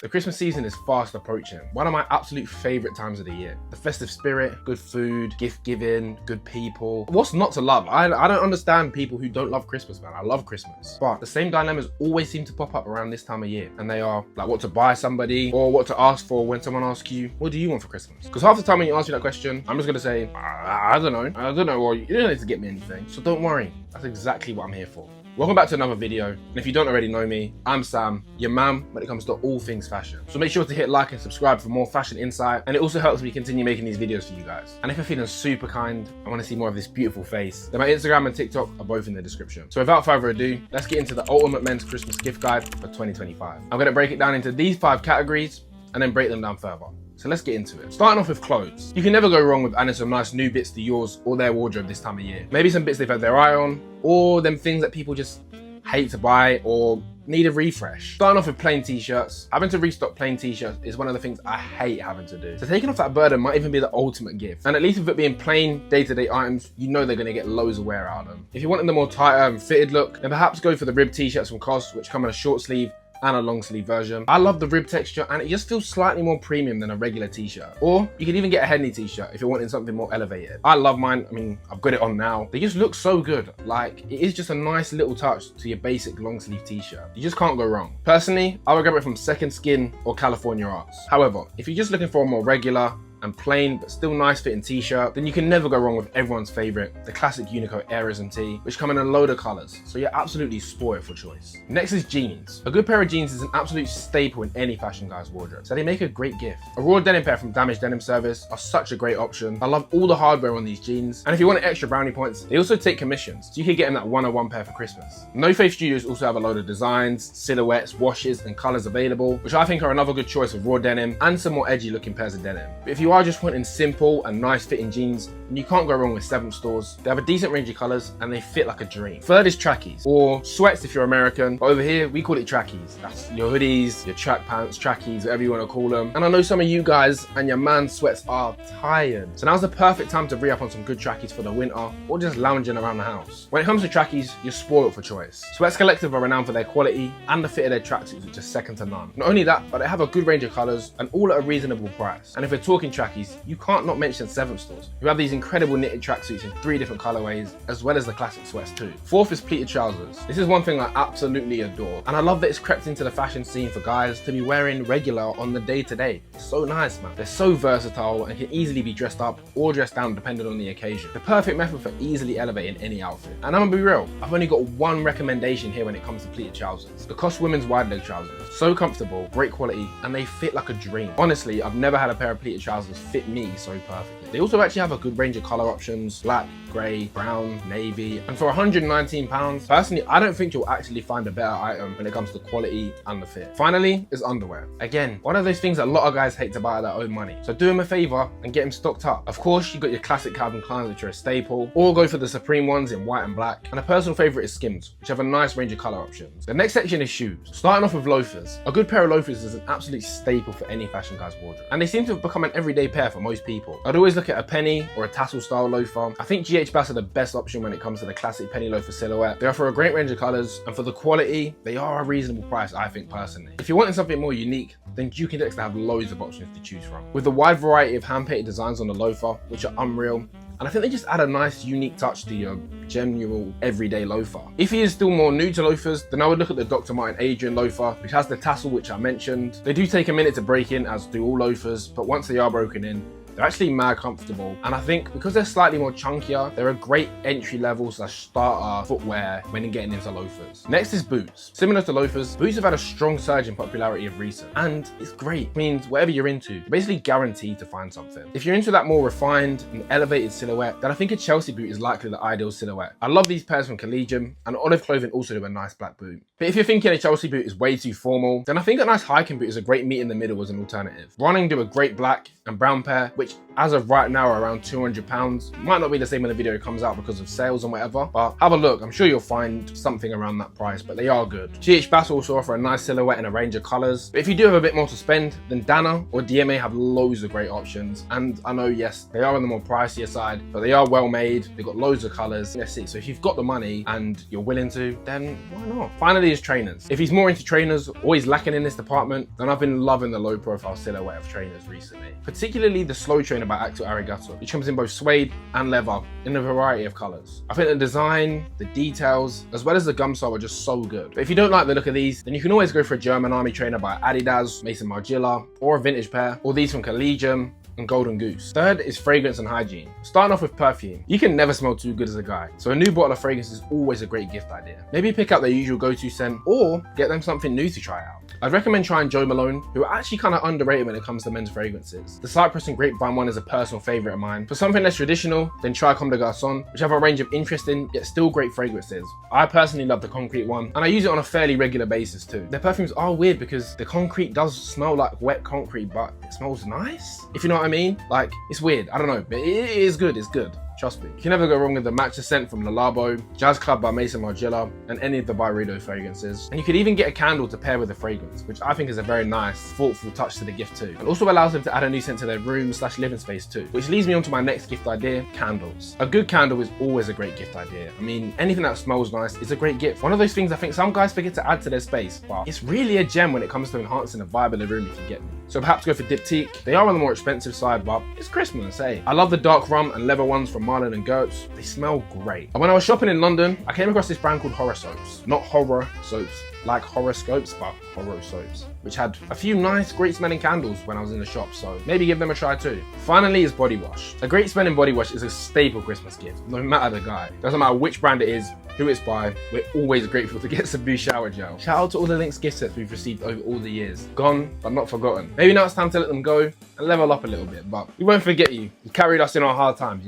The Christmas season is fast approaching. One of my absolute favorite times of the year. The festive spirit, good food, gift giving, good people. What's not to love? I don't understand people who don't love Christmas, man. I love Christmas. But the same dilemmas always seem to pop up around this time of year. And they are like what to buy somebody or what to ask for when someone asks you, what do you want for Christmas? Because half the time when you ask you that question, I'm just going to say, I don't know. I don't know. Well, you don't need to get me anything. So don't worry. That's exactly what I'm here for. Welcome back to another video, and if you don't already know me, I'm Sam, your man when it comes to all things fashion. So make sure to hit like and subscribe for more fashion insight, and it also helps me continue making these videos for you guys. And if you're feeling super kind, I want to see more of this beautiful face, then my Instagram and TikTok are both in the description. So without further ado, let's get into the ultimate men's Christmas gift guide for 2025. I'm going to break it down into these 5 categories, and then break them down further. So let's get into it. Starting off with clothes. You can never go wrong with adding some nice new bits to yours or their wardrobe this time of year. Maybe some bits they've had their eye on, or them things that people just hate to buy or need a refresh. Starting off with plain t-shirts. Having to restock plain t-shirts is one of the things I hate having to do. So taking off that burden might even be the ultimate gift. And at least with it being plain day-to-day items, you know they're gonna get loads of wear out of them. If you're wanting the more tighter and fitted look, then perhaps go for the rib t-shirts from COS, which come in a short sleeve and a long sleeve version. I love the rib texture and it just feels slightly more premium than a regular t-shirt. Or you can even get a Henley t-shirt if you're wanting something more elevated. I love mine. I mean, I've got it on now. They just look so good. Like, it is just a nice little touch to your basic long sleeve t-shirt. You just can't go wrong. Personally, I would grab it from Second Skin or California Arts. However, if you're just looking for a more regular and plain but still nice fitting t-shirt, then you can never go wrong with everyone's favorite, the classic Uniqlo Airism tee, which come in a load of colors, so you're absolutely spoiled for choice. Next is jeans. A good pair of jeans is an absolute staple in any fashion guy's wardrobe, so they make a great gift. A raw denim pair from Damaged Denim Service are such a great option. I love all the hardware on these jeans, and if you want extra brownie points, they also take commissions, so you can get them that 101 pair for Christmas. No Faith Studios also have a load of designs, silhouettes, washes, and colors available, which I think are another good choice of raw denim and some more edgy looking pairs of denim. But if you are just wanting simple and nice fitting jeans, then you can't go wrong with 7th Stores. They have a decent range of colors and they fit like a dream. Third is trackies, or sweats if you're American, but over here we call it trackies. That's your hoodies, your track pants, trackies, whatever you want to call them. And I know some of you guys and your man sweats are tired, so now's the perfect time to re-up on some good trackies for the winter or just lounging around the house. When it comes to trackies, you're spoiled for choice. Sweats Collective are renowned for their quality and the fit of their tracksuits, which is second to none. Not only that, but they have a good range of colors and all at a reasonable price. And if we're talking trackies, you can't not mention 7th Stores, who have these incredible knitted tracksuits in 3 different colorways, as well as the classic sweats too. Fourth is pleated trousers. This is one thing I absolutely adore, and I love that it's crept into the fashion scene for guys to be wearing regular on the day-to-day. It's so nice, man. They're so versatile and can easily be dressed up or dressed down depending on the occasion. The perfect method for easily elevating any outfit. And I'm gonna be real, I've only got one recommendation here when it comes to pleated trousers. The COS women's wide leg trousers. So comfortable, great quality, and they fit like a dream. Honestly, I've never had a pair of pleated trousers fit me so perfectly. They also actually have a good range of color options: black, grey, brown, navy, and for £119, personally, I don't think you'll actually find a better item when it comes to quality and the fit. Finally is underwear. Again, one of those things a lot of guys hate to buy at their own money, so do them a favor and get them stocked up. Of course, you got your classic Calvin Kleins, which are a staple, or go for the Supreme ones in white and black, and a personal favorite is Skims, which have a nice range of color options. The next section is shoes. Starting off with loafers. A good pair of loafers is an absolute staple for any fashion guy's wardrobe, and they seem to have become an everyday pair for most people. I'd always look at a penny or a tassel style loafer. I think GH Bass are the best option when it comes to the classic penny loafer silhouette. They offer a great range of colors, and for the quality, they are a reasonable price, I think personally. If you're wanting something more unique, then Duke & Dexter have loads of options to choose from, with a wide variety of hand-painted designs on the loafer, which are unreal. And I think they just add a nice unique touch to your general everyday loafer. If he is still more new to loafers, then I would look at the Dr. Martin Adrian loafer, which has the tassel which I mentioned. They do take a minute to break in, as do all loafers, but once they are broken in, they're actually mad comfortable, and I think because they're slightly more chunkier, they're a great entry level / starter footwear when getting into loafers. Next is boots. Similar to loafers, boots have had a strong surge in popularity of recent, and it's great. It means whatever you're into, you're basically guaranteed to find something. If you're into that more refined and elevated silhouette, then I think a Chelsea boot is likely the ideal silhouette. I love these pairs from Collegium, and Olive Clothing also do a nice black boot. But if you're thinking a Chelsea boot is way too formal, then I think a nice hiking boot is a great meet in the middle as an alternative. Running do a great black and brown pair, which as of right now are around £200. Might not be the same when the video comes out because of sales and whatever, but have a look. I'm sure you'll find something around that price, but they are good. GH Bass also offer a nice silhouette in a range of colors. But if you do have a bit more to spend, then Dana or DMA have loads of great options. And I know, yes, they are on the more pricier side, but they are well made. They've got loads of colors. Let's see. So if you've got the money and you're willing to, then why not? Finally is trainers. If he's more into trainers or he's lacking in this department, then I've been loving the low profile silhouette of trainers recently. Particularly the slow trainer by Acto Arigato, which comes in both suede and leather in a variety of colors. I think the design, the details, as well as the gum sole are just so good. But if you don't like the look of these, then you can always go for a German Army trainer by Adidas, Mason Margiela, or a vintage pair, or these from Collegium and Golden Goose. Third is fragrance and hygiene. Starting off with perfume. You can never smell too good as a guy, so a new bottle of fragrance is always a great gift idea. Maybe pick out their usual go-to scent or get them something new to try out. I'd recommend trying Jo Malone, who are actually kind of underrated when it comes to men's fragrances. The Cypress and Grapevine one is a personal favorite of mine. For something less traditional, then try Comme des Garçons, which have a range of interesting yet still great fragrances. I personally love the Concrete one, and I use it on a fairly regular basis too. Their perfumes are weird because the Concrete does smell like wet concrete, but it smells nice, if you know what I mean. Like, it's weird, I don't know, but it is good, it's good. Trust me. You can never go wrong with the Matcha scent from Le Labo, Jazz Club by Mason Margiela, and any of the Byredo fragrances. And you could even get a candle to pair with the fragrance, which I think is a very nice, thoughtful touch to the gift too. It also allows them to add a new scent to their room/living space too, which leads me on to my next gift idea, candles. A good candle is always a great gift idea. I mean, anything that smells nice is a great gift. One of those things I think some guys forget to add to their space, but it's really a gem when it comes to enhancing the vibe of the room, if you get me. So perhaps go for Diptyque. They are on the more expensive side, but it's Christmas, hey. I love the dark rum and leather ones from Marlin and Goetz. They smell great. And when I was shopping in London, I came across this brand called Horror Soaps. Not horror soaps, like horoscopes, but horror soaps, which had a few nice, great smelling candles when I was in the shop, so maybe give them a try too. Finally is body wash. A great smelling body wash is a staple Christmas gift, no matter the guy. Doesn't matter which brand it is, who it's by, we're always grateful to get some new shower gel. Shout out to all the Lynx gift sets we've received over all the years. Gone, but not forgotten. Maybe now it's time to let them go and level up a little bit, but we won't forget you. You carried us in our hard times.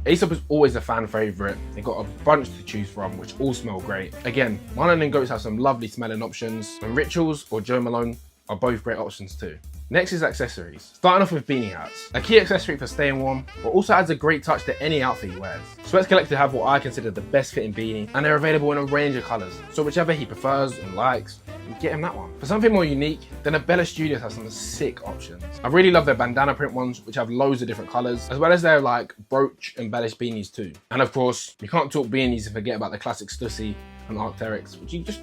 Aesop is always a fan favorite. They've got a bunch to choose from, which all smell great. Again, Marlin and Goetz have some lovely smelling options, and Rituals or Jo Malone are both great options too. Next is accessories. Starting off with beanie hats. A key accessory for staying warm, but also adds a great touch to any outfit he wears. Sweats Collective have what I consider the best fitting beanie, and they're available in a range of colours, so whichever he prefers and likes, get him that one. For something more unique, then Bella Studios has some sick options. I really love their bandana print ones, which have loads of different colours, as well as their like brooch embellished beanies too. And of course, you can't talk beanies and forget about the classic Stussy and Arc'teryx, which you just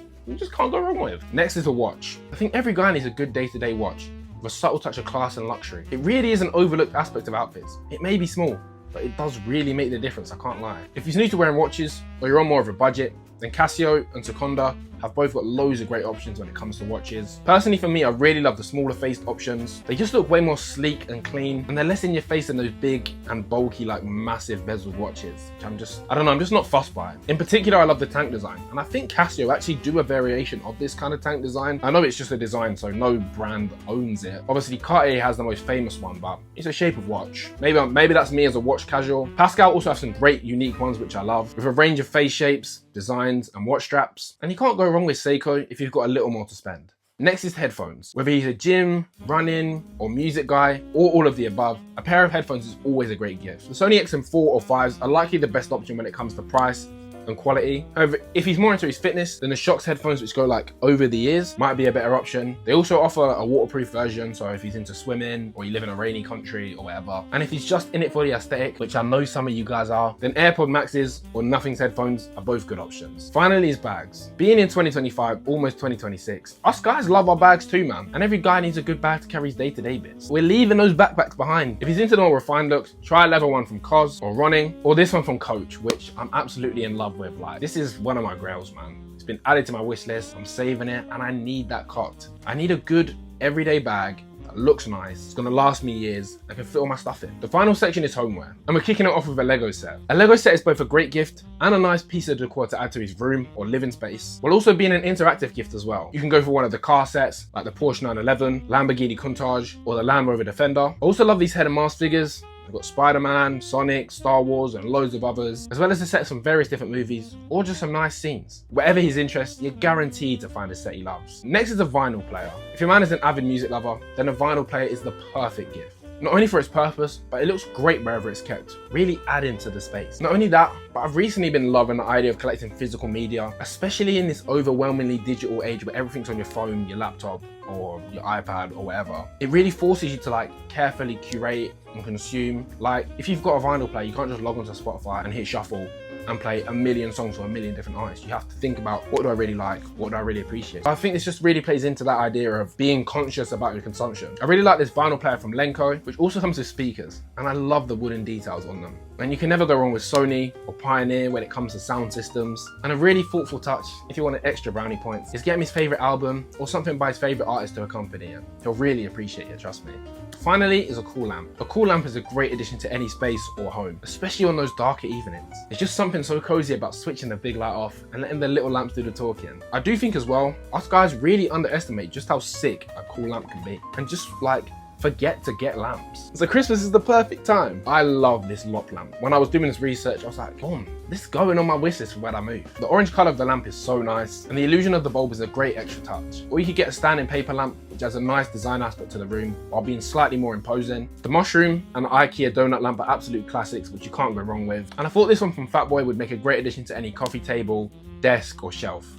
can't go wrong with. Next is a watch. I think every guy needs a good day-to-day watch with a subtle touch of class and luxury. It really is an overlooked aspect of outfits. It may be small, but it does really make the difference, I can't lie. If you're new to wearing watches, or you're on more of a budget, then Casio and Seconda have both got loads of great options when it comes to watches. Personally for me, I really love the smaller faced options. They just look way more sleek and clean, and they're less in your face than those big and bulky, like massive bezeled watches, which I'm just not fussed by. In particular, I love the tank design, and I think Casio actually do a variation of this kind of tank design. I know it's just a design, so no brand owns it. Obviously, Cartier has the most famous one, but it's a shape of watch. Maybe that's me as a watch casual. Pascal also have some great unique ones, which I love, with a range of face shapes, designs, and watch straps. And you can't go wrong with Seiko if you've got a little more to spend. Next is headphones. Whether he's a gym, running, or music guy, or all of the above, a pair of headphones is always a great gift. The Sony XM4 or 5s are likely the best option when it comes to price and quality. However, if he's more into his fitness, then the Shox headphones, which go like over the ears, might be a better option. They also offer a waterproof version, so if he's into swimming or you live in a rainy country or whatever. And if he's just in it for the aesthetic, which I know some of you guys are, then AirPod Maxes or Nothing's headphones are both good options. Finally is bags. Being in 2025, almost 2026, us guys love our bags too, man. And every guy needs a good bag to carry his day-to-day bits. We're leaving those backpacks behind. If he's into the more refined looks, try a leather one from COS or Running, or this one from Coach, which I'm absolutely in love with. Like, this is one of my grails, man. It's been added to my wish list. I'm saving it, and I need that cocked. I need a good everyday bag that looks nice, it's gonna last me years, and can fit all my stuff in. The final section is homeware, and we're kicking it off with a Lego set. A Lego set is both a great gift and a nice piece of decor to add to his room or living space, while also being an interactive gift as well. You can go for one of the car sets, like the Porsche 911, Lamborghini Countach, or the Land Rover Defender. I also love these head and mask figures. We've got Spider-Man, Sonic, Star Wars, and loads of others, as well as a set from various different movies, or just some nice scenes. Whatever his interest, you're guaranteed to find a set he loves. Next is a vinyl player. If your man is an avid music lover, then a vinyl player is the perfect gift. not only for its purpose, but it looks great wherever it's kept, really adding to the space. Not only that, but I've recently been loving the idea of collecting physical media, especially in this overwhelmingly digital age where everything's on your phone, your laptop, or your iPad or whatever. It really forces you to like carefully curate and consume. Like if you've got a vinyl player, you can't just log onto Spotify and hit shuffle and play a million songs for a million different artists. You have to think about, what do I really like? What do I really appreciate? So I think this just really plays into that idea of being conscious about your consumption. I really like this vinyl player from Lenko, which also comes with speakers, and I love the wooden details on them. And you can never go wrong with Sony or Pioneer when it comes to sound systems. And a really thoughtful touch, if you want an extra brownie points, is getting his favorite album or something by his favorite artist to accompany it. He'll really appreciate it, trust me. Finally is a cool lamp. A cool lamp is a great addition to any space or home, especially on those darker evenings. It's just something so cozy about switching the big light off and letting the little lamps do the talking. I do think as well, us guys really underestimate just how sick a cool lamp can be, and just like forget to get lamps. So Christmas is the perfect time. I love this lock lamp. When I was doing this research, I was like, boom, this is going on my wish list for when I move. The orange color of the lamp is so nice, and the illusion of the bulb is a great extra touch. Or you could get a standing paper lamp, which has a nice design aspect to the room, while being slightly more imposing. The mushroom and the IKEA donut lamp are absolute classics, which you can't go wrong with. And I thought this one from Fatboy would make a great addition to any coffee table, desk, or shelf.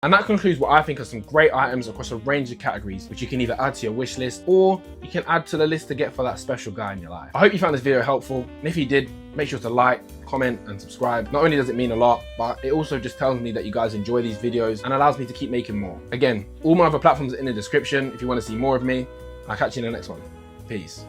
And that concludes what I think are some great items across a range of categories, which you can either add to your wish list or you can add to the list to get for that special guy in your life. I hope you found this video helpful, and if you did, make sure to like, comment, and subscribe. Not only does it mean a lot, but it also just tells me that you guys enjoy these videos and allows me to keep making more. Again, all my other platforms are in the description if you want to see more of me. I'll catch you in the next one. Peace.